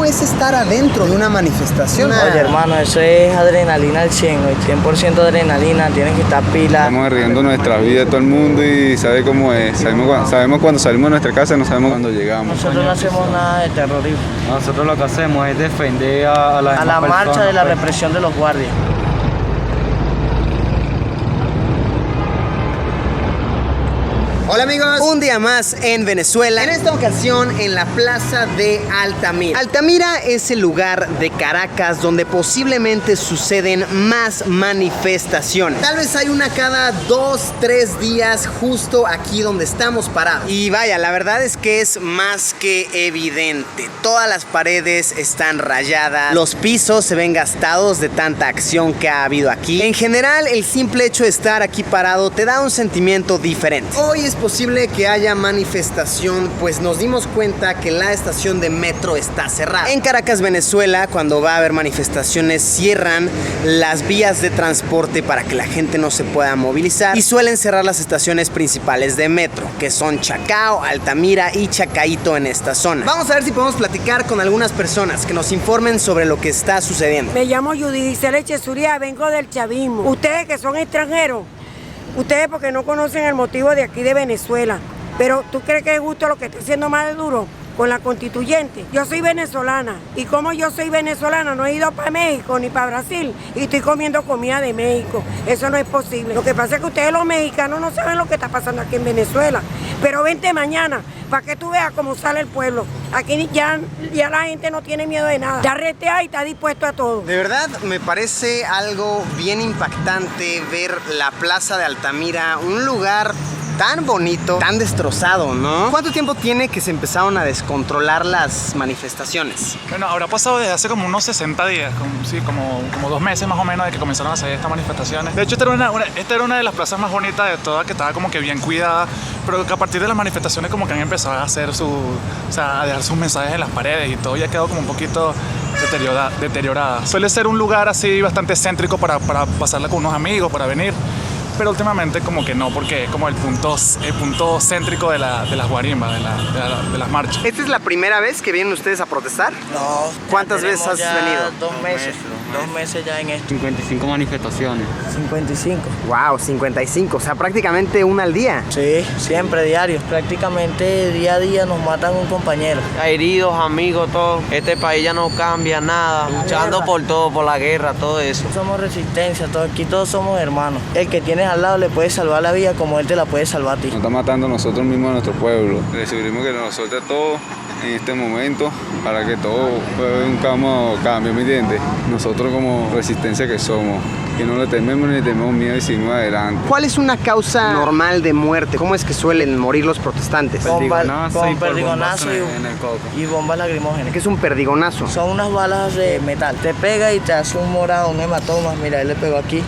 es estar adentro de una manifestación? Oye, hermano, eso es adrenalina al 100, 100% adrenalina, tienes que estar pila. Estamos arriesgando nuestras vidas todo el mundo y sabe cómo es. Sabemos cuando salimos de nuestra casa, no sabemos cuando llegamos. Nosotros no hacemos nada de terrorismo. Nosotros lo que hacemos es defender a la marcha de la represión de los guardias. Hola amigos, un día más en Venezuela, en esta ocasión en la plaza de Altamira. Altamira es el lugar de Caracas donde posiblemente suceden más manifestaciones. Tal vez hay una cada 2-3 días justo aquí donde estamos parados. Y vaya, la verdad es que es más que evidente. Todas las paredes están rayadas, los pisos se ven gastados de tanta acción que ha habido aquí. En general, el simple hecho de estar aquí parado te da un sentimiento diferente. Hoy es posible que haya manifestación, pues nos dimos cuenta que la estación de metro está cerrada. En Caracas, Venezuela, cuando va a haber manifestaciones, cierran las vías de transporte para que la gente no se pueda movilizar y suelen cerrar las estaciones principales de metro, que son Chacao, Altamira y Chacaito en esta zona. Vamos a ver si podemos platicar con algunas personas que nos informen sobre lo que está sucediendo. Me llamo Yudice Lechesuría, vengo del chavismo. Ustedes que son extranjeros, ustedes porque no conocen el motivo de aquí de Venezuela, pero ¿tú crees que es justo lo que está haciendo Maduro con la constituyente? Yo soy venezolana y como yo soy venezolana no he ido para México ni para Brasil y estoy comiendo comida de México. Eso no es posible. Lo que pasa es que ustedes los mexicanos no saben lo que está pasando aquí en Venezuela. Pero vente mañana para que tú veas cómo sale el pueblo. Aquí ya la gente no tiene miedo de nada. Ya retea y está dispuesto a todo. De verdad me parece algo bien impactante ver la plaza de Altamira, un lugar tan bonito, tan destrozado, ¿no? ¿Cuánto tiempo tiene que se empezaron a descontrolar las manifestaciones? Bueno, habrá pasado desde hace como unos 60 días, como 2 meses más o menos de que comenzaron a hacer estas manifestaciones. De hecho, esta era una de las plazas más bonitas de todas, que estaba como que bien cuidada, pero que a partir de las manifestaciones como que han empezado a hacer a dejar sus mensajes en las paredes y todo ya ha quedado como un poquito deteriorada. Suele ser un lugar así bastante céntrico para pasarla con unos amigos, para venir. Pero últimamente como que no, porque es como el punto céntrico de las guarimbas, de las marchas. ¿Esta es la primera vez que vienen ustedes a protestar? No. ¿Cuántas veces has venido? 2 meses. 2 meses ya en esto. 55 manifestaciones. 55. Wow, 55, o sea, prácticamente una al día. Sí, siempre, diario. Prácticamente día a día nos matan un compañero. Heridos, amigos, todo. Este país ya no cambia nada. Luchando por todo, por la guerra, todo eso. Somos resistencia, aquí todos somos hermanos. El que tienes al lado le puede salvar la vida como él te la puede salvar a ti. Nos está matando nosotros mismos a nuestro pueblo. Le sugerimos que nos suelte todo en este momento para que todo pueda un cambio, ¿me entiendes? Nosotros como resistencia que somos, que no le tememos ni tenemos miedo y seguimos adelante. ¿Cuál es una causa normal de muerte? ¿Cómo es que suelen morir los protestantes? Con perdigonazo y bombas lacrimógenas. ¿Qué es un perdigonazo? Son unas balas de metal. Te pega y te hace un morado, un hematoma. Mira, él le pegó aquí.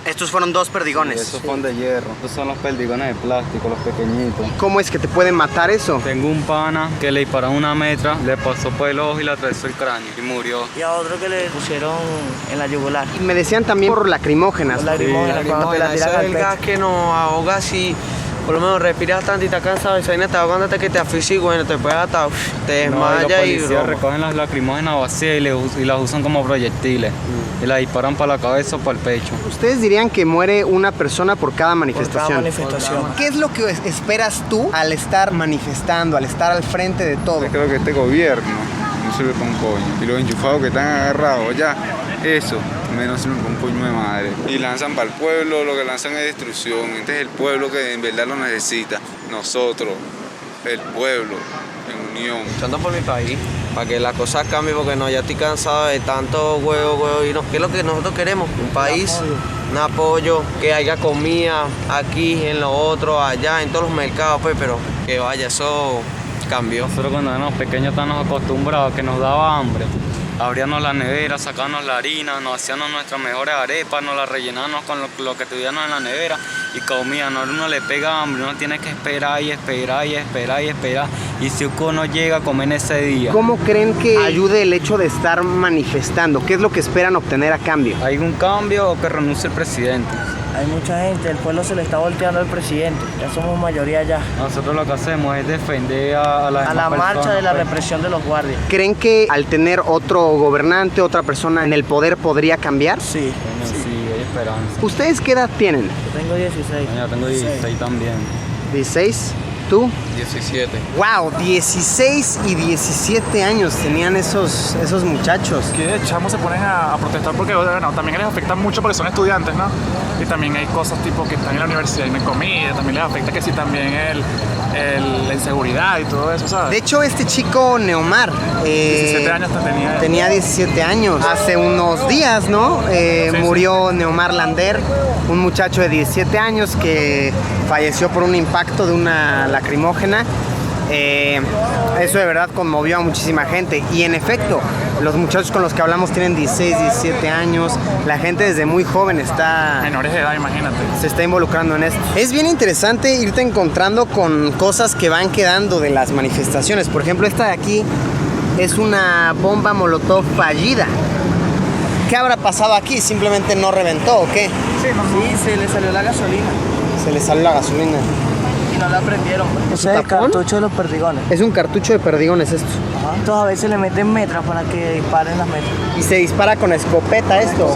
Estos fueron 2 perdigones. Esos son de hierro. Estos son los perdigones de plástico, los pequeñitos. ¿Cómo es que te pueden matar eso? Tengo un pana que le disparó una metra, le pasó por el ojo y le atravesó el cráneo y murió. Y a otro que le pusieron en la yugular. Y me decían también por lacrimógenas. Por lacrimógenas, cuando te la tiran Eso es al el pecho. gas que nos ahoga si por lo menos respiras tanto y estás cansado. Esa vaina te ahogándote que te asfixia y bueno, te puedes hasta te desmayas los y policías recogen las lacrimógenas vacías y las usan como proyectiles. Y las disparan para la cabeza o para el pecho. Ustedes dirían que muere una persona por cada manifestación. ¿Qué es lo que esperas tú al estar manifestando, al estar al frente de todo? Yo creo que este gobierno no sirve para un coño. Y los enchufados que están agarrados ya, eso menos sirve para un coño de madre. Y lanzan para el pueblo, lo que lanzan es destrucción. Este es el pueblo que en verdad lo necesita. Nosotros, el pueblo, en unión. luchando por mi país, para que las cosas cambien, porque no, ya estoy cansado de tanto huevo, y no, ¿qué es lo que nosotros queremos? Un país, un apoyo, que haya comida aquí, en lo otro, allá, en todos los mercados, pues, pero que vaya, eso cambió. Nosotros cuando éramos pequeños estábamos acostumbrados a que nos daba hambre. Abríamos la nevera, sacábamos la harina, nos hacíamos nuestras mejores arepas, nos las rellenábamos con lo que tuviéramos en la nevera y comíamos. Uno le pega hambre, uno tiene que esperar y esperar y esperar y esperar y si uno llega a comer ese día. ¿Cómo creen que ayude el hecho de estar manifestando? ¿Qué es lo que esperan obtener a cambio? ¿Hay un cambio o que renuncie el presidente? Hay mucha gente, el pueblo se le está volteando al presidente, ya somos mayoría ya. Nosotros lo que hacemos es defender a las A la demás marcha personas, de la pues. represión de los guardias. ¿Creen que al tener otro gobernante, otra persona en el poder podría cambiar? Sí, Bueno, sí, hay esperanza. ¿Ustedes qué edad tienen? yo tengo 16. Yo tengo 16 también. 16. ¿Tú? 17. Wow, 16 y 17 años tenían esos muchachos. Que chamos se ponen a protestar porque bueno, también les afecta mucho porque son estudiantes, ¿no? Y también hay cosas tipo que están en la universidad y no hay comida, también les afecta que sí también la inseguridad y todo eso, ¿sabes? De hecho, este chico Neomar 17 años tenía. tenía 17 años. Hace unos días, ¿no? Murió Neomar Lander, un muchacho de 17 años que falleció por un impacto de una lacrimógena. Eso de verdad conmovió a muchísima gente. Y en efecto, los muchachos con los que hablamos tienen 16, 17 años. La gente desde muy joven Menores de edad, imagínate. se está involucrando en esto. Es bien interesante irte encontrando con cosas que van quedando de las manifestaciones. Por ejemplo, esta de aquí es una bomba molotov fallida. ¿Qué habrá pasado aquí? ¿Simplemente no reventó o qué? Sí, se le salió la gasolina Se le salió la gasolina. y no la prendieron. Ese es el tapón? cartucho de los perdigones. Es un cartucho de perdigones esto. Entonces a veces le meten metras para que disparen las metras. Y se dispara con escopeta esto.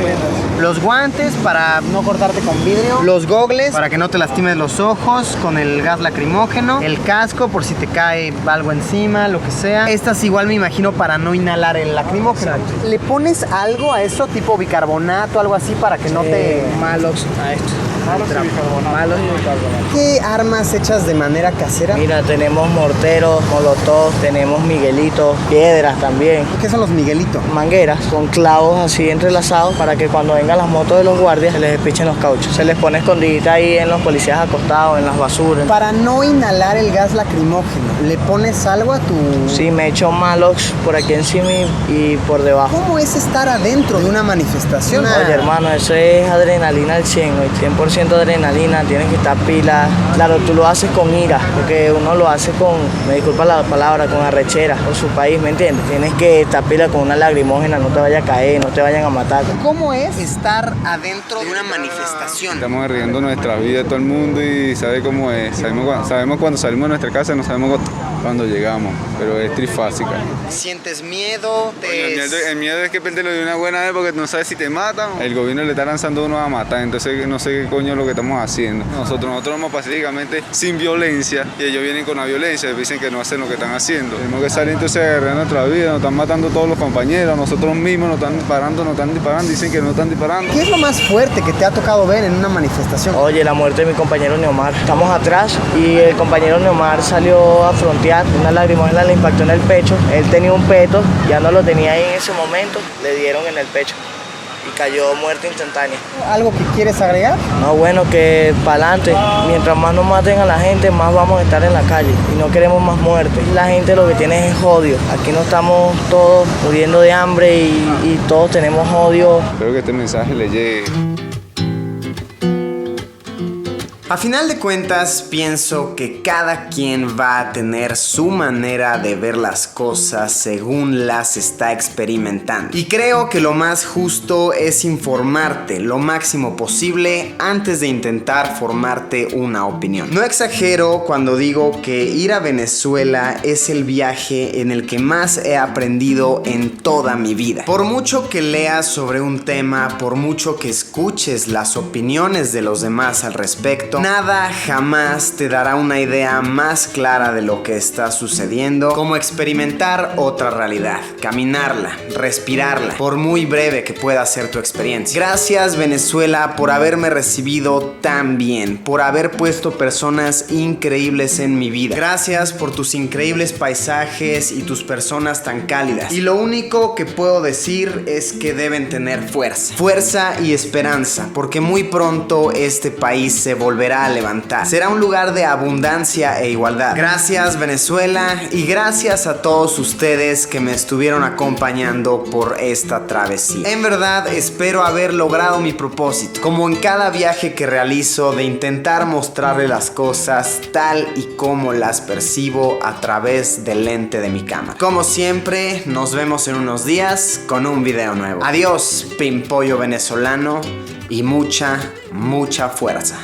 Los guantes para no cortarte con vidrio. Los gogles para que no te lastimes los ojos con el gas lacrimógeno. El casco por si te cae algo encima, lo que sea. Estas igual me imagino para no inhalar el lacrimógeno. ¿Le pones algo a eso, tipo bicarbonato, algo así para que no te... Malox a esto. Malos y bicarbonato. Malos y bicarbonato. ¿Qué armas hechas de manera casera? Mira, tenemos morteros, molotov, tenemos miguelitos, piedras también. ¿Qué son los Miguelitos? Mangueras con clavos así entrelazados para que cuando vengan las motos de los guardias se les despichen los cauchos. Se les pone escondidita ahí en los policías acostados, en las basuras. Para no inhalar el gas lacrimógeno, ¿le pones algo a tu...? Sí, me echo Malox por aquí encima y por debajo. ¿Cómo es estar adentro de una manifestación? Oye, hermano, eso es adrenalina al 100, güey, 100% adrenalina, tienes que estar pila. Claro, tú lo haces con ira, porque uno lo hace con, me disculpa la palabra, con arrechera, por su país, ¿me entiendes? Tienes que estar pila con una lagrimógena, no te vaya a caer, no te vayan a matar. ¿Cómo es estar adentro de una manifestación? Estamos arriesgando nuestra vida todo el mundo y sabe cómo es. Sabemos cuando salimos de nuestra casa, no sabemos cuando llegamos, pero es trifásica. ¿Sientes miedo? El miedo es que perderlo de una buena vez porque no sabes si te matan. El gobierno le está lanzando a uno a matar, entonces no sé qué coño es lo que estamos haciendo. Nosotros vamos pacíficamente sin violencia y ellos vienen con la violencia y dicen que no hacen lo que están haciendo. Tenemos que salir entonces a agarrar nuestra vida, nos están matando todos los compañeros, nosotros mismos nos están disparando, dicen que no están disparando. ¿Qué es lo más fuerte que te ha tocado ver en una manifestación? Oye, la muerte de mi compañero Neomar. Estamos atrás y el compañero Neomar salió a frontear, una lagrimógena le impactó en el pecho. Él tenía un peto, ya no lo tenía ahí en ese momento, le dieron en el pecho y cayó muerte instantánea. ¿Algo que quieres agregar? No, bueno, que para adelante, mientras más nos maten a la gente, más vamos a estar en la calle y no queremos más muerte. La gente lo que tiene es odio. Aquí no estamos todos muriendo de hambre y todos tenemos odio. Espero que este mensaje le llegue. A final de cuentas, pienso que cada quien va a tener su manera de ver las cosas según las está experimentando. Y creo que lo más justo es informarte lo máximo posible antes de intentar formarte una opinión. No exagero cuando digo que ir a Venezuela es el viaje en el que más he aprendido en toda mi vida. Por mucho que leas sobre un tema, por mucho que escuches las opiniones de los demás al respecto, nada jamás te dará una idea más clara de lo que está sucediendo, como experimentar otra realidad, caminarla, respirarla, por muy breve que pueda ser tu experiencia. Gracias, Venezuela, por haberme recibido tan bien, por haber puesto personas increíbles en mi vida. Gracias por tus increíbles paisajes y tus personas tan cálidas. Y lo único que puedo decir es que deben tener fuerza y esperanza, porque muy pronto este país se volverá volverá a levantar. Será un lugar de abundancia e igualdad. Gracias, Venezuela, y gracias a todos ustedes que me estuvieron acompañando por esta travesía. En verdad, espero haber logrado mi propósito, como en cada viaje que realizo, de intentar mostrarle las cosas tal y como las percibo a través del lente de mi cámara. Como siempre, nos vemos en unos días con un video nuevo. Adiós, pimpollo venezolano, y mucha fuerza.